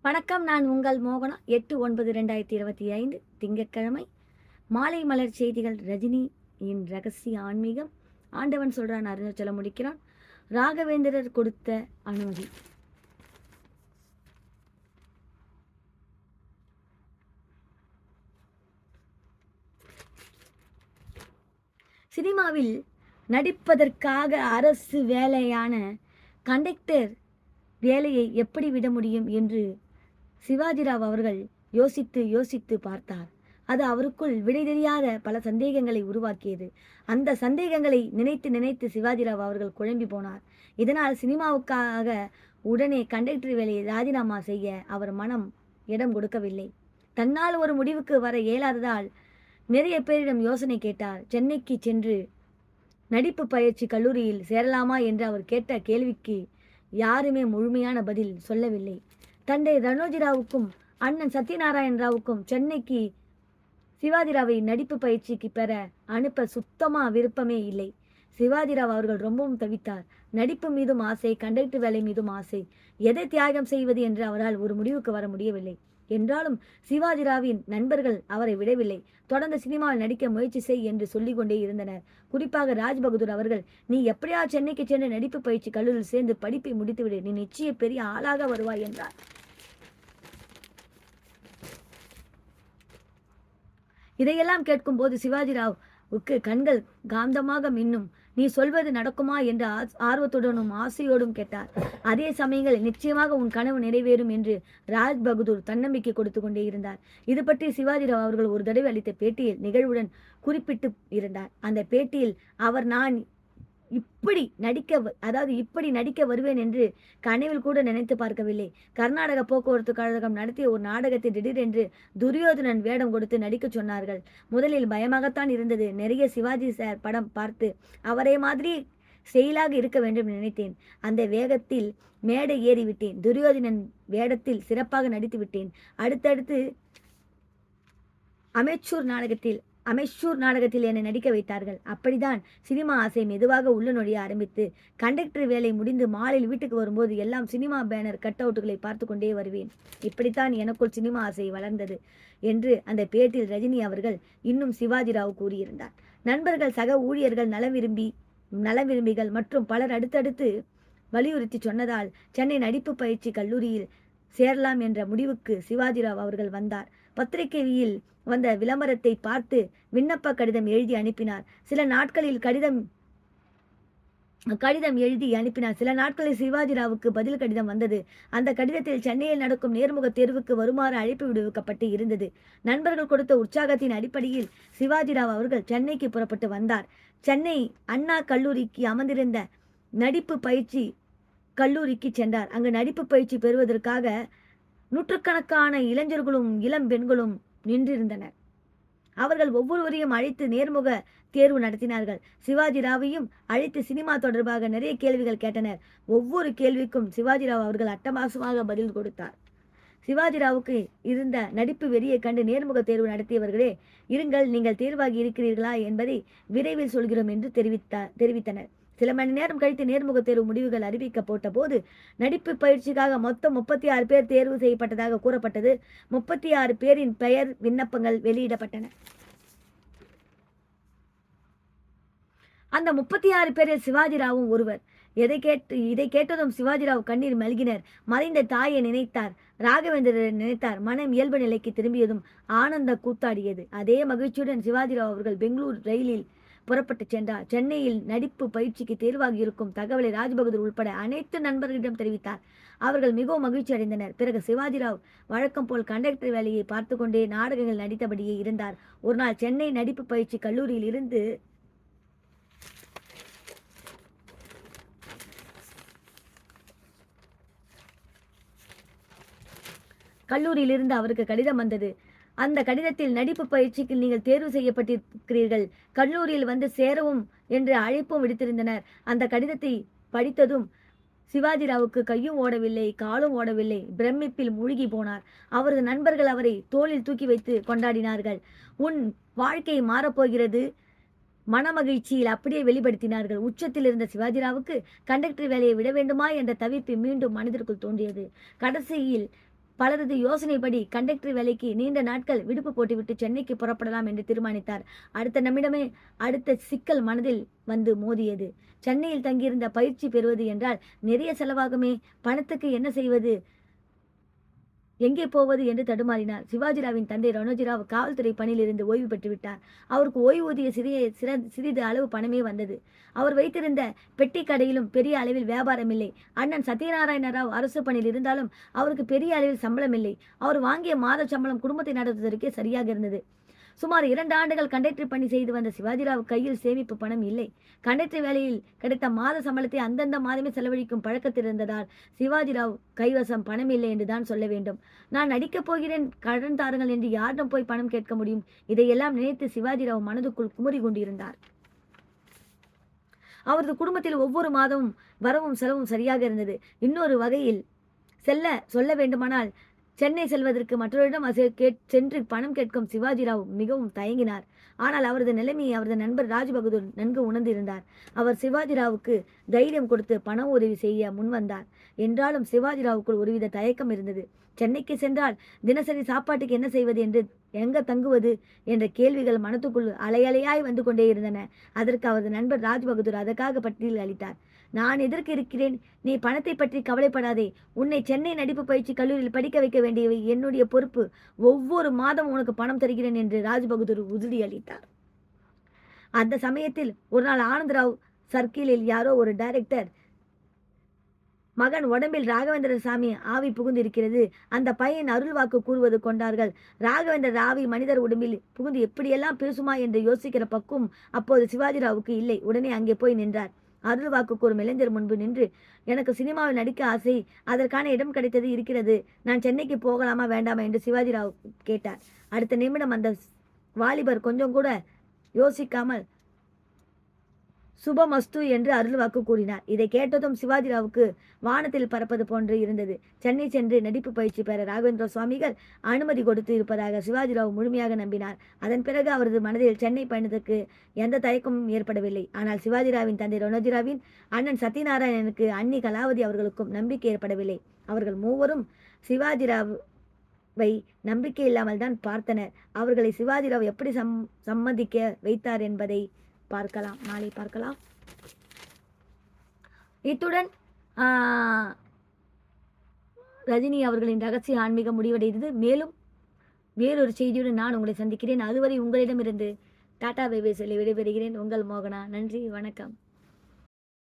வணக்கம். நான் உங்கள் மோகனா. 8/9/2025 திங்கட்கிழமை மாலை மலர் செய்திகள். ரஜினியின் ரகசிய ஆன்மீகம். ஆண்டவன் சொல்றான், அருணாச்சலம் முடிக்கிறான். ராகவேந்திரர் கொடுத்த அனுமதி. சினிமாவில் நடிப்பதற்காக அரசு வேலையான கண்டக்டர் வேலையை எப்படி விட முடியும் என்று சிவாஜிராவ் அவர்கள் யோசித்து யோசித்து பார்த்தார். அது அவருக்குள் விடை தெரியாத பல சந்தேகங்களை உருவாக்கியது. அந்த சந்தேகங்களை நினைத்து நினைத்து சிவாஜிராவ் அவர்கள் குழம்பி போனார். இதனால் சினிமாவுக்காக உடனே கண்டக்டர் வேலையை ராஜினாமா செய்ய அவர் மனம் இடம் கொடுக்கவில்லை. தன்னால் ஒரு முடிவுக்கு வர இயலாததால் நிறைய பேரிடம் யோசனை கேட்டார். சென்னைக்கு சென்று நடிப்பு பயிற்சி கல்லூரியில் சேரலாமா என்று அவர் கேட்ட கேள்விக்கு யாருமே முழுமையான பதில் சொல்லவில்லை. தந்தை ரனோஜிராவுக்கும் அண்ணன் சத்யநாராயண ராவுக்கும் சென்னைக்கு சிவாஜிராவை நடிப்பு பயிற்சிக்கு பெற அனுப்ப சுத்தமா விருப்பமே இல்லை. சிவாஜிராவ் அவர்கள் ரொம்பவும் தவித்தார். நடிப்பு மீதும் ஆசை, கண்டக்டர் வேலை மீதும் ஆசை. எதை தியாகம் செய்வது என்று அவரால் ஒரு முடிவுக்கு வர முடியவில்லை. என்றாலும் சிவாஜிராவின் நண்பர்கள் அவரை விடவில்லை. தொடர்ந்து சினிமாவில் நடிக்க முயற்சி செய் என்று சொல்லிக் கொண்டே இருந்தனர். குறிப்பாக ராஜ்பகதூர் அவர்கள், நீ எப்படியா சென்னைக்கு சென்று நடிப்பு பயிற்சி கல்லூரியில் சேர்ந்து படிப்பை முடித்துவிடு, நீ நிச்சய பெரிய ஆளாக வருவாய் என்றார். இதையெல்லாம் கேட்கும் போது சிவாஜிராவுக்கு கண்கள் காந்தமாக மின்னும். நீ சொல்வது நடக்குமா என்று ஆர்வத்துடனும் ஆசையோடும் கேட்டார். அதே சமயங்களில் நிச்சயமாக உன் கனவு நிறைவேறும் என்று ராஜ் பகதூர் தன்னம்பிக்கை கொடுத்து கொண்டே இருந்தார். இது பற்றி சிவாஜிராவ் அவர்கள் ஒரு தடவை அளித்த பேட்டியில் நிகழ்வுடன் குறிப்பிட்டு இருந்தார். அந்த பேட்டியில் அவர், நான் இப்படி நடிக்க வருவேன் என்று கனவில் கூட நினைத்து பார்க்கவில்லை. கர்நாடக போக்குவரத்து கழகம் நடத்திய ஒரு நாடகத்தை திடீரென்று துரியோதனன் வேடம் கொடுத்து நடிக்க சொன்னார்கள். முதலில் பயமாகத்தான் இருந்தது. நிறைய சிவாஜி சார் படம் பார்த்து அவரே மாதிரி செயலாக இருக்க வேண்டும் நினைத்தேன். அந்த வேகத்தில் மேடை ஏறிவிட்டேன். துரியோதனன் வேடத்தில் சிறப்பாக நடித்து விட்டேன். அடுத்தடுத்து அமெச்சூர் நாடகத்தில் என்னை நடிக்க வைத்தார்கள். அப்படிதான் சினிமா ஆசை மெதுவாக உள்ள நொழிய ஆரம்பித்து கண்டக்டர் வேலை முடிந்து மாலையில் வீட்டுக்கு வரும்போது எல்லாம் சினிமா பேனர் கட் அவுட்டுகளை பார்த்து கொண்டே வருவேன். இப்படித்தான் எனக்குள் சினிமா ஆசை வளர்ந்தது என்று அந்த பேட்டியில் ரஜினி அவர்கள் இன்னும் சிவாஜிராவ் கூறியிருந்தார். நண்பர்கள், சக ஊழியர்கள், நலவிரும்பிகள் மற்றும் பலர் அடுத்தடுத்து வலியுறுத்தி சொன்னதால் சென்னை நடிப்பு பயிற்சி கல்லூரியில் சேரலாம் என்ற முடிவுக்கு சிவாஜிராவ் அவர்கள் வந்தார். பத்திரிகையில் வந்த விளம்பரத்தை பார்த்து விண்ணப்ப கடிதம் எழுதி அனுப்பினார். சில நாட்களில் சிவாஜிராவுக்கு பதில் கடிதம் வந்தது. அந்த கடிதத்தில் சென்னையில் நடக்கும் நேர்முக தேர்வுக்கு வருமாறு அழைப்பு விடுவிக்கப்பட்டு இருந்தது. நண்பர்கள் கொடுத்த உற்சாகத்தின் அடிப்படையில் சிவாஜிராவ் அவர்கள் சென்னைக்கு புறப்பட்டு வந்தார். சென்னை அண்ணா கல்லூரிக்கு அமர்ந்திருந்த நடிப்பு பயிற்சி கல்லூரிக்கு சென்றார். அங்கு நடிப்பு பயிற்சி பெறுவதற்காக நூற்றுக்கணக்கான இளைஞர்களும் இளம் பெண்களும் நின்றிருந்தனர். அவர்கள் ஒவ்வொருவரையும் அழைத்து நேர்முக தேர்வு நடத்தினார்கள். சிவாஜிராவையும் அழைத்து சினிமா தொடர்பாக நிறைய கேள்விகள் கேட்டனர். ஒவ்வொரு கேள்விக்கும் சிவாஜிராவ் அவர்கள் அட்டகாசமாக பதில் கொடுத்தார். சிவாஜிராவுக்கு இருந்த நடிப்பு வெறியை கண்டு நேர்முக தேர்வு நடத்தியவர்களே, இருங்கள், நீங்கள் தேர்வாகி இருக்கிறீர்களா என்பதை விரைவில் சொல்கிறோம் என்று தெரிவித்தனர். சில மணி நேரம் கழித்து நேர்முக தேர்வு முடிவுகள் அறிவிக்கப்பட்ட போது நடிப்பு பயிற்சிக்காக மொத்தம் 36 பேர் தேர்வு செய்யப்பட்டதாக கூறப்பட்டது. 36 பேரின் பெயர் விண்ணப்பங்கள் வெளியிடப்பட்டன. அந்த 36 பேரில் சிவாஜிராவும் ஒருவர். இதை கேட்டதும் சிவாஜிராவ் கண்ணீர் மல்கினர். மறைந்த தாயை நினைத்தார், ராகவேந்திரரை நினைத்தார். மனம் இயல்பு நிலைக்கு திரும்பியதும் ஆனந்த கூத்தாடியது. அதே மகிழ்ச்சியுடன் சிவாஜிராவ் அவர்கள் பெங்களூர் ரயிலில் புறப்பட்டு சென்றார். சென்னையில் நடிப்பு பயிற்சிக்கு தேர்வாகி இருக்கும் தகவலை ராஜ்பகதூர் உட்பட அனைத்து நண்பர்களிடம் தெரிவித்தார். அவர்கள் மிகவும் மகிழ்ச்சி அடைந்தனர். பிறகு சிவாஜிராவ் வழக்கம் போல் கண்டக்டர் வேலையை பார்த்து கொண்டே நாடகங்கள் நடித்தபடியே இருந்தார். ஒரு நாள் சென்னை நடிப்பு பயிற்சி கல்லூரியில் இருந்து அவருக்கு கடிதம் வந்தது. அந்த கடிதத்தில் நடிப்பு பயிற்சிக்கு நீங்கள் தேர்வு செய்யப்பட்டிருக்கிறீர்கள், கல்லூரியில் வந்து சேரவும் என்று அழைப்பும் விடுத்திருந்தனர். அந்த கடிதத்தை படித்ததும் சிவாஜிராவுக்கு கையும் ஓடவில்லை, காலும் ஓடவில்லை. பிரமிப்பில் மூழ்கி போனார். அவரது நண்பர்கள் அவரை தோளில் தூக்கி வைத்து கொண்டாடினார்கள். உன் வாழ்க்கை மாறப்போகிறது, மனமகிழ்ச்சியில் அப்படியே வெளிப்படுத்தினார்கள். உச்சத்தில் இருந்த சிவாஜிராவுக்கு கண்டக்டர் வேலையை விட வேண்டுமா என்ற தவிப்பு மீண்டும் மனதிற்குள் தோன்றியது. கடைசியில் பலரது யோசனைப்படி கண்டக்டர் வேலைக்கு நீண்ட நாட்கள் விடுப்பு போட்டுவிட்டு சென்னைக்கு புறப்படலாம் என்று தீர்மானித்தார். அடுத்த நிமிடமே அடுத்த சிக்கல் மனதில் வந்து மோதியது. சென்னையில் தங்கியிருந்த பயிற்சி பெறுவது என்றால் நிறைய செலவாகுமே, பணத்துக்கு என்ன செய்வது, எங்கே போவது என்று தடுமாறினார். சிவாஜிராவின் தந்தை ரணோஜிராவ் காவல்துறை பணியில் இருந்து ஓய்வு பெற்றுவிட்டார். அவருக்கு ஓய்வூதிய சிறிது அளவு பணமே வந்தது. அவர் வைத்திருந்த பெட்டி கடையிலும் பெரிய அளவில் வியாபாரம் இல்லை. அண்ணன் சத்யநாராயண ராவ் அரசு பணியில் இருந்தாலும் அவருக்கு பெரிய அளவில் சம்பளம் இல்லை. அவர் வாங்கிய மாத சம்பளம் குடும்பத்தை நடத்துவதற்கே சரியாக இருந்தது. சுமார் 2 ஆண்டுகள் கண்டக்டர் பணி செய்து வந்த சிவாஜிராவ் கையில் சேமிப்பு பணம் இல்லை. கண்டக்டர் வேலையில் கிடைத்த மாத சம்பளத்தை அந்தந்த மாதமே செலவழிக்கும் பழக்கத்தில் இருந்ததால் சிவாஜிராவ் கைவசம் பணம் இல்லை என்றுதான் சொல்ல வேண்டும். நான் நடிக்கப் போகிறேன், கடன் தாருங்கள் என்று யாரிடம் போய் பணம் கேட்க முடியும்? இதையெல்லாம் நினைத்து சிவாஜிராவ் மனதுக்குள் குமுறி கொண்டிருந்தார். அவரது குடும்பத்தில் ஒவ்வொரு மாதமும் வரவும் செலவும் சரியாக இருந்தது. இன்னொரு வகையில் சொல்ல வேண்டுமானால் சென்னை செல்வதற்கு மற்றவரிடம் சென்று பணம் கேட்கும் சிவாஜிராவ் மிகவும் தயங்கினார். ஆனால் அவரது நிலைமையை அவரது நண்பர் ராஜ்பகதூர் நன்கு உணர்ந்திருந்தார். அவர் சிவாஜிராவுக்கு தைரியம் கொடுத்து பண உதவி செய்ய முன்வந்தார். என்றாலும் சிவாஜிராவுக்குள் ஒருவித தயக்கம் இருந்தது. சென்னைக்கு சென்றால் தினசரி சாப்பாட்டுக்கு என்ன செய்வது, எங்க தங்குவது என்ற கேள்விகள் மனத்துக்குள் அலையலையாய் வந்து கொண்டே இருந்தன. அதற்கு அவரது நண்பர் ராஜ்பகதூர் அதற்காக பட்டியல் அளித்தார். நான் எதற்கு இருக்கிறேன்? நீ பணத்தை பற்றி கவலைப்படாதே. உன்னை சென்னை நடிப்பு பயிற்சி கல்லூரியில் படிக்க வைக்க வேண்டியவை என்னுடைய பொறுப்பு. ஒவ்வொரு மாதம் உனக்கு பணம் தருகிறேன் என்று ராஜ்பகதூர் உறுதி அளித்தார். அந்த சமயத்தில் ஒரு நாள் ஆனந்தராவ் சர்க்கிளில் யாரோ ஒரு டைரக்டர் மகன் உடம்பில் ராகவேந்திர சாமி ஆவி புகுந்து இருக்கிறது, அந்த பையன் அருள் வாக்கு கூறுவது கொண்டார்கள். ராகவேந்திர ஆவி மனிதர் உடம்பில் புகுந்து எப்படியெல்லாம் பேசுமா என்று யோசிக்கிற பக்குவம் அப்போது சிவாஜிராவுக்கு இல்லை. உடனே அங்கே போய் நின்றார். அருள் வாக்கு கூறும் இளைஞர் முன்பு நின்று, எனக்கு சினிமாவில் நடிக்க ஆசை, அதற்கான இடம் கிடைத்தது இருக்கிறது, நான் சென்னைக்கு போகலாமா வேண்டாமா என்று சிவாஜிராவ் கேட்டார். அடுத்த நிமிடம் அந்த வாலிபர் கொஞ்சம் கூட யோசிக்காமல் சுபமஸ்து என்று அருள் வாக்கு கூறினார். இதை கேட்டதும் சிவாஜிராவுக்கு வானத்தில் பறப்பது போன்று இருந்தது. சென்னை சென்று நடிப்பு பயிற்சி பெற ராகவேந்திர சுவாமிகள் அனுமதி கொடுத்து இருப்பதாக சிவாஜிராவ் முழுமையாக நம்பினார். அதன் பிறகு அவரது மனதில் சென்னை பயணத்துக்கு எந்த தயக்கமும் ஏற்படவில்லை. ஆனால் சிவாஜிராவின் தந்தை ரணோஜிராவின் அண்ணன் சத்யநாராயணனுக்கு அண்ணி கலாவதி அவர்களுக்கும் நம்பிக்கை ஏற்படவில்லை. அவர்கள் மூவரும் சிவாஜிராவை நம்பிக்கை இல்லாமல் தான் பார்த்தனர். அவர்களை சிவாஜிராவ் எப்படி சம்மதிக்க வைத்தார் என்பதை பார்க்கலாம், நாளை பார்க்கலாம். இத்துடன் ரஜினி அவர்களின் ரகசிய ஆன்மீகம் முடிவடைந்தது. மேலும் வேறொரு செய்தியுடன் நான் உங்களை சந்திக்கிறேன். அதுவரை உங்களிடமிருந்து டாடா பை பை சொல்லி விடைபெறுகிறேன். உங்கள் மோகனா. நன்றி, வணக்கம்.